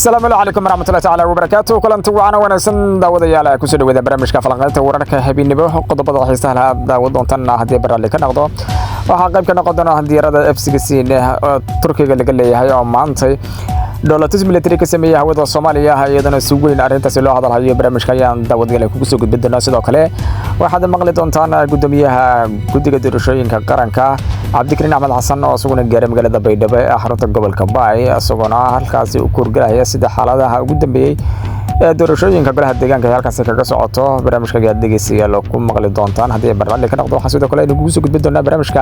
السلام عليكم ورحمة الله تعالى وبركاته كلنت وعنا ونسن داوديالا ku soo dhawaada barnaamijka falanqaynta wararka habeenimo qodobada xiisaha la daawad doontaan hadii barnaamij ka noqdo waxa qayb ka noqon doona diyaarada FC Turkiga laga leeyahay oo maantay dowladda military ka sameeyay hawada Soomaaliya iyadana si weyn arintaas loo hadalhayo barnaamijka ayaan daawadyaal ku soo gudbin doona sidoo kale waxaad maqli doontaan gudoomiyaha guddiga doorashooyinka qaranka Cabdikariin Axmed Xasan oo sugan gaaray magaalada Baydhabo ee xarunta gobolka Baay asagoo halkaas uu ku urgalaya sida xaaladaha ugu dambeeyay doorashooyinka golaha deegaanka ee halkaas kaga socoto barnaamijka dhageysiga ku maqli doontaan hadii barnaamijka ka noqdo waxa sidoo kale inuu soo gudbin doona barnaamijka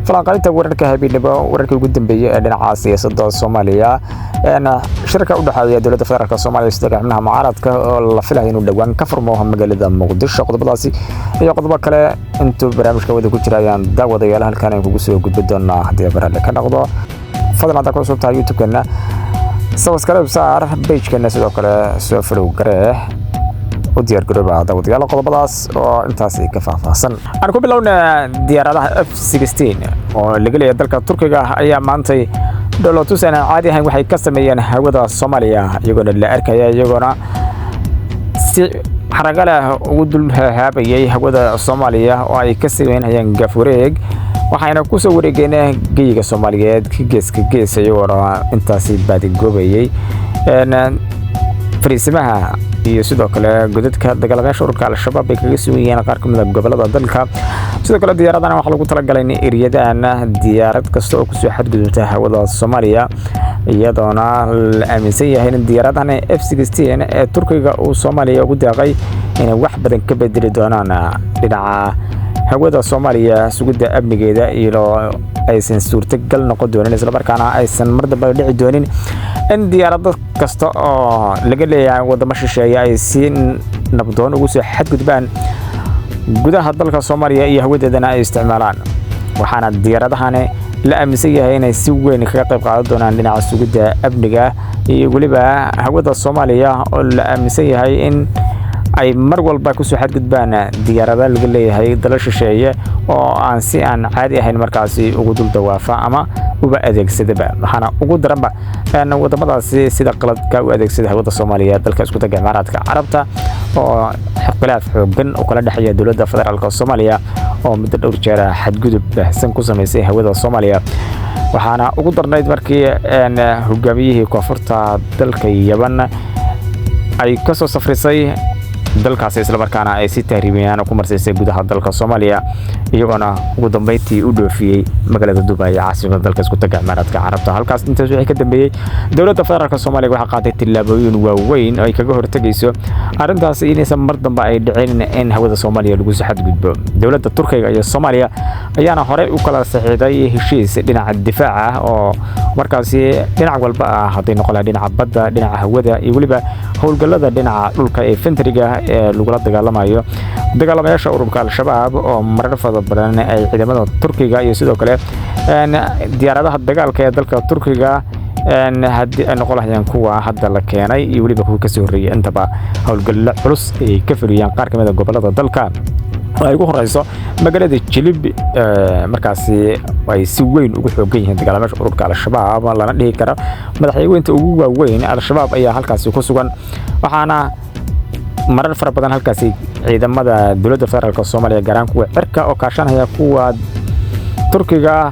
falanqaynta wararka habeenimo wararka ugu dambeeyay ee dhinaca siyaasadda Soomaaliya shirka u dhaxeeya dowladda federaalka Soomaaliya iyo xubnaha mucaaradka oo la filayo inuu dhawaan ka furmo magaalada Muqdisho qodobadaasi iyo qodobo kale intuu barnaamijka wada ku jirayaan daawadayaal halkan ay kugu soo gudbin doona hadii barnaamijka ka noqdo fadlan aad ku soo tahay YouTube-kana subscribe saar page-kana sidoo kale soo follow garee u diyaar garooba daawadayaal qodobadaas oo intaas ka faahfaahsan aan ku bilownaa diyaaradaha F-16 oo laga leeyahay dalka Turkiga ayaa maantay dowladdu sanad caadi ahaan waxay ka sameeyeen hawada Soomaaliya iyagoo la arkaya iyagoo si xaragale ugu dul haabayay hawada Soomaaliya oo ay ka sameeyeen gafureeg waxayna ku soo wareegeen geeyiga Soomaaliyeed geeska iyagoo intaasi baadi goobayay fariisimaha iyo sidoo kale godadka dagaalamayaasha ururka Al-Shabaab ay kaga suugayeen qaar ka mid ah gobolada dalka sidoo kale diyaaradana waxa lagu talagalay in eriyadana diyaarad kasta oo ku soo xadgudubta hawada Soomaaliya iyadoona la aaminsan yahay in diyaaradahan F-16 ee Turkiga uu Soomaaliya ugu deeqay inay wax badan ka bedeli doonaan dhinaca hawada Soomaaliya sugidda amnigeeda iyo aysan suurtagal noqon doonin isla markaana aysan mar dambe dhici doonin in diyaarad kasta oo laga leeyahay wadamo shisheeye ay si nabdoon ugu soo xadgudbaan gudaha dalka Soomaaliya iyo hawadeedana ay isticmaalaan waxaana diyaaradahan la aaminsan yahay inay si weyn kaga qayb qaadan doonaan dhinaca sugidda amniga iyo waliba hawada Soomaaliya oo la aaminsan yahay in ay mar walba ku soo xadgudbaan diyaaradaha laga leeyahay dalal shisheeye oo aan si aan caadi ahayn markaasi ugu dul dawaafa ama uba adeegsadaba waxaana ugu daranba wadamadaasi sida qaladka u adeegsada hawada Soomaaliya dalka isku taga Imaaraadka Carabta oo khilaaf xooggan oo kala dhaxaya dowladda federaalka Soomaaliya oo muddo dhowr jeer xadgudub baahsan ku sameysay hawada Soomaaliya waxaana ugu darnayd markii hogaamiyihii koonfurta dalka Yaban ay ka soo safrisay dalkaas isla markaana ay si tahriibiyaan ku marsaysay gudaha dalka Soomaaliya iyagoo ugu dambeyntii u dhoofiyay magaalada Dubai caasimadda dalka isku taga Imaaraadka Carabta halkaas intaas wixii ka dambeeyay dowladda federaalka Soomaaliya waxa qaaday tillaabooyin waaweyn oo ay kaga hortagayso arintaas inaysan mar dambe ay dhicin in hawada Soomaaliya lagu xadgudbo dowladda Turkiga iyo Soomaaliya ayaana hore u kala saxiixday heshiis dhinaca difaaca oo markaasi dhinac walba haday noqon dhinaca badda dhinaca hawada iyo waliba howlgallada dhinaca dhulka ee fentriga lagula dagaalamayo dagaalamayaasha ururka Al-Shabaab oo marar badan ay ciidamada Turkiga iyo sidoo kale diyaaradaha dagaalka ee dalka Turkiga hadii ay noqon lahaayeen kuwa hadda la keenay iyo waliba kuwa ka soo horeeyay intaba howlgallo culus ay ka fuliyaan qaar ka mid ah gobolada dalka ay ugu horeyso magaalada Jilib markaasi ay si weyn ugu xoogan yihiin dagaalamayaasha ururka Al-Shabaab lana dhihi karo madaxweynaha ugu waaweyn Al-Shabaab ayaa halkaas ku sugan waxaana marar fara badan halkaasi ciidamada dowladda federaalka Soomaaliya gaaraan kuwa cirka oo kaashanaya kuwa Turkiga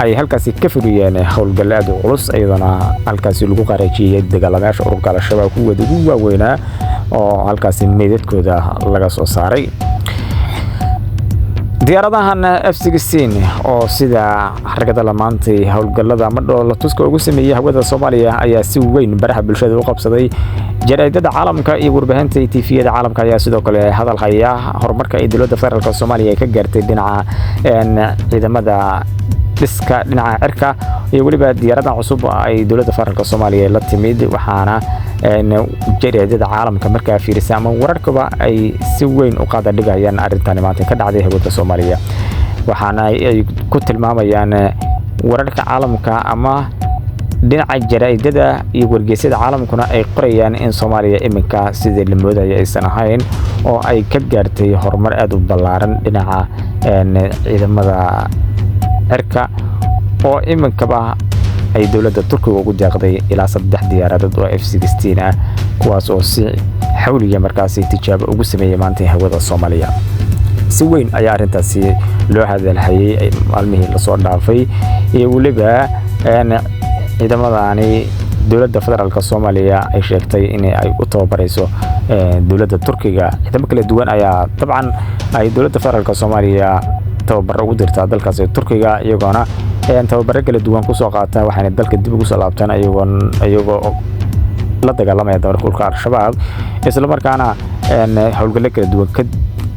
ay halkaasi ka fuliyeen howlgallada culus iyadana halkaasi lagu qareejiyay dagaalamayaasha ururka Al-Shabaab kuwa ugu waaweyn oo halkaasi meedadkooda laga soo saaray diyaaradahan F-16 oo sida xaragada lamaantay howlgallada ama la tuska ugu sameeyay hawada Soomaaliya ayaa si weyn baraha bulshada u qabsaday jaraa'idada caalamka iyo warbaahinta TV-yada caalamka ayaa sidoo kale hadal haya horumarka ay dowladda federaalka Soomaaliya ka gaartay dhinaca ciidamada dhiska dhinaca cirka iyo waliba diyaaradaha cusub ay dowladda federaalka Soomaaliya la timid waxaana jaraa'idada caalamka markaa fiirisay ama wararkaba ay si weyn u qaada dhigayaan arintan maanta ka dhacday hawada Soomaaliya waxaana ay ku tilmaamayaan wararka caalamka ama dhinaca jaraa'idada iyo wargeysyada caalamkuna ay qorayaan in Soomaaliya iminka sidii la moodayay aysan ahayn oo ay ka gaartay horumar aad u ballaaran dhinaca ciidamada cirka oo iminkaba ay dowladda Turkiga ugu deeqday ilaa 3 diyaaradood oo F-16 ah kuwaas oo si xawliya markaasi tijaabo ugu sameeyay maanta hawada Soomaaliya si weyn ayaa arintaasi loo hadalhayay maalmihii la soo dhaafay iyo waliba ciidamadani dowladda federaalka Soomaaliya ay sheegtay in ay u tababarayso dowladda Turkiga ciidamo kala duwan ayaa dabcan ay dowladda federaalka Soomaaliya tababar ugu dirtaa dalkaas Turkiga iyagoona tababar kala duwan ku soo qaata waxaana dalka dib ugu soo laabtaan iyagoo la dagaalamaya dabarkulka Al-Shabaab isla markaana hawlgalo kala duwan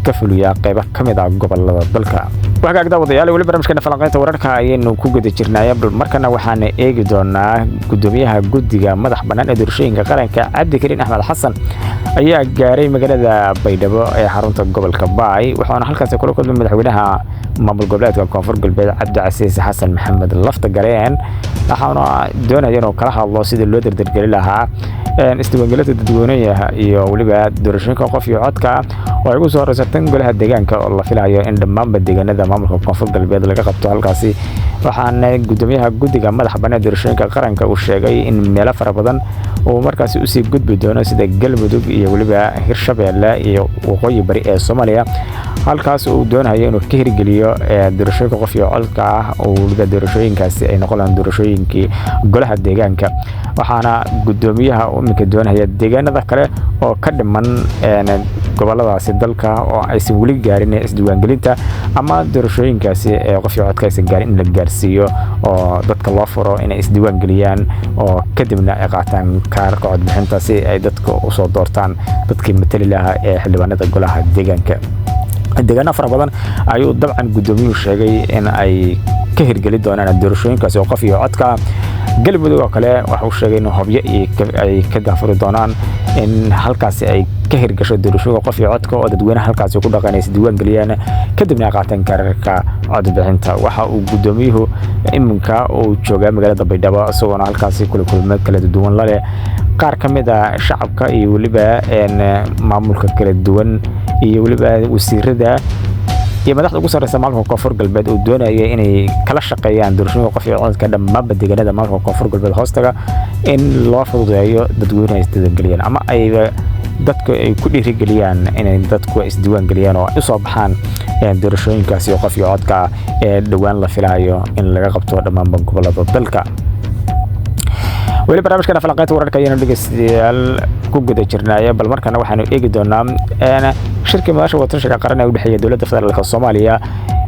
ka fuliya qaybo kamid ah gobolada dalka waxa ka wadayaal wali barnaamijka falanqaynta wararka ayaynu ku guda jirnaa bal markana waxaan eegi doonaa gudoomiyaha guddiga madax bannaan ee doorashooyinka qaranka Cabdikariin Axmed Xasan ayaa gaaray magaalada Baydhabo ee xarunta gobolka Baay waxaana halkaas kula kulmay madaxweynaha maamul goboleedka Koonfur Galbeed Cabdicasiis Xasan Maxamed Laftagareen waxaana doonaya inuu kala hadlo sidii loo dardargelin lahaa isdiiwaangelinta dadweynaha iyo waliba doorashooyinka qof iyo codka oo ay ugu soo horeysatay golaha deegaanka oo la filayo in dhammaan deegaanada maamulka Koonfur Galbeed laga qabto halkaasi waxaana gudoomiyaha guddiga madax bannaan doorashooyinka qaranka uu sheegay in meelo fara badan oo markaasi u sii gudbi doono sida Galmudug iyo waliba Hirshabeelle iyo waqooyi bari ee Soomaaliya halkaas uu doonayo inuu ka hirgeliyo doorashooyinka qof iyo codka oo waliba doorashooyinkaasi ay noqon doorashooyinkii golaha deegaanka waxaana gudoomiyaha iminka doonaya deegaanada kale oo ka dhiman goboladaasi dalka oo aysan wali gaarin isdiiwaangelinta ama doorashooyinkaasi qof iyo codka aysan gaarin in la gaarsiiyo oo dadka loo furo inay isdiiwaangeliyaan oo kadibna ay qaataan kaarka codbixinta si ay dadka u soo doortaan dadkii matali lahaa ee xildhibaanada golaha deegaanka deegaano fara badan ayuu dabcan gudoomiyuhu sheegay in ay ka hirgeli doonaan doorashooyinkaasi oo qof iyo codka Galmudug oo kale waxa uu sheegay in hobyo ay ka daafuri doonaan in halkaasi ay ka hirgasho doorashooyinka qof iyo codka oo dadweynaha halkaasi ku dhaqanaysa diiwaan galiyaan kadibna ay qaataan kaarka codbixinta waxa uu gudoomiyuhu iminka uu joogaa magaalada Baydhabo isagoo halkaasi kulmo kala duwan la leh qaar kamid ah shacabka iyo waliba maamulka kala duwan iyo waliba wasiirada iyo madaxda ugu sareysa maamulka Koonfur Galbeed oo doonaya inay kala shaqeeyaan doorashooyinka qof iyo codka dhammaan deegaanada maamulka Koonfur Galbeed hoostaga in loo fududeeyo dadweynaha isdiiwaangeliyaan ama ay dadku ay ku dhiirigeliyaan inay dadku isdiiwaan galiyaan oo u soo baxaan doorashooyinkaasi qof iyo codka ee dhawaan la filayo in laga qabto dhammaan gobolada dalka wali barnaamijka falanqaynta wararka ayaynu dhageystayaal ku guda jirnaa bal markana waxaanu eegi doonaa shirkii madasha wadatashiga qaran ee u dhexeeya dowladda federaalka Soomaaliya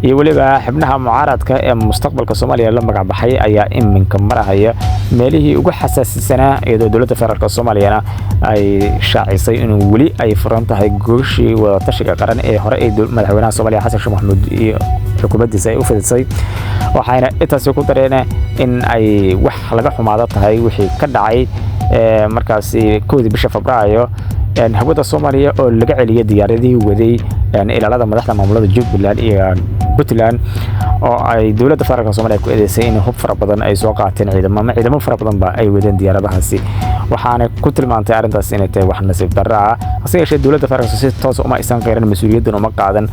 iyo waliba xubnaha mucaaradka ee mustaqbalka Soomaaliya la magac baxay ayaa iminka marahaya meelihii ugu xasaasisanaa ee dowladda federaalka Soomaaliya ay shaacisay in wali ay furan tahay gooshii wadatashiga qaran ee hore ee madaxweynaha Soomaaliya Xasan Sheekh Maxamuud iyo xukuumaddiisa ay u fidisay waxayna intaas ku dareen in ay wax laga xumaado tahay wixii ka dhacay markaasi 1 bisha Febraayo hawada Soomaaliya oo laga celiyay diyaaradihii waday ilaalada madaxda maamulada Jubbaland iyo Puntland oo ay dowladda federaalka Soomaaliya ku eedeysay in hub fara badan ay soo qaateen ciidamo fara badan ba ay wadeen diyaaradahaasi waxaana ku tilmaantay arintaas inay tahay wax nasiib darro ah hase yeeshee dowladda federaalka si toos uma aysan qeyrin mas'uuliyaddan uma qaadan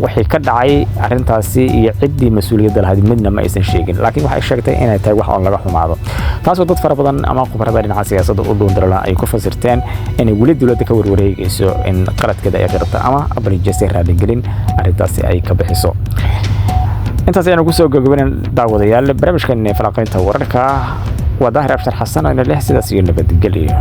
wixii ka dhacay arintaasi iyo ciddii mas'uuliyadda lahayd midna ma aysan sheegin laakiin waxay sheegtay inay tahay wax oo laga xumaado taasoo dad fara badan ama khubarada dhinaca siyaasadda u dhuundarla ay ku fasirteen inay wali dowladda ka warwareegayso in qaladkeeda ay qirto ama abaljeesay raaligelin arintaasi ay ka bixiso intaas ayaan ku soo gabagabeyn daawadayaal barnaamijkan falanqaynta wararka waa Daahir Abshir Xasan oo leh sidaas iyo nabadgelyo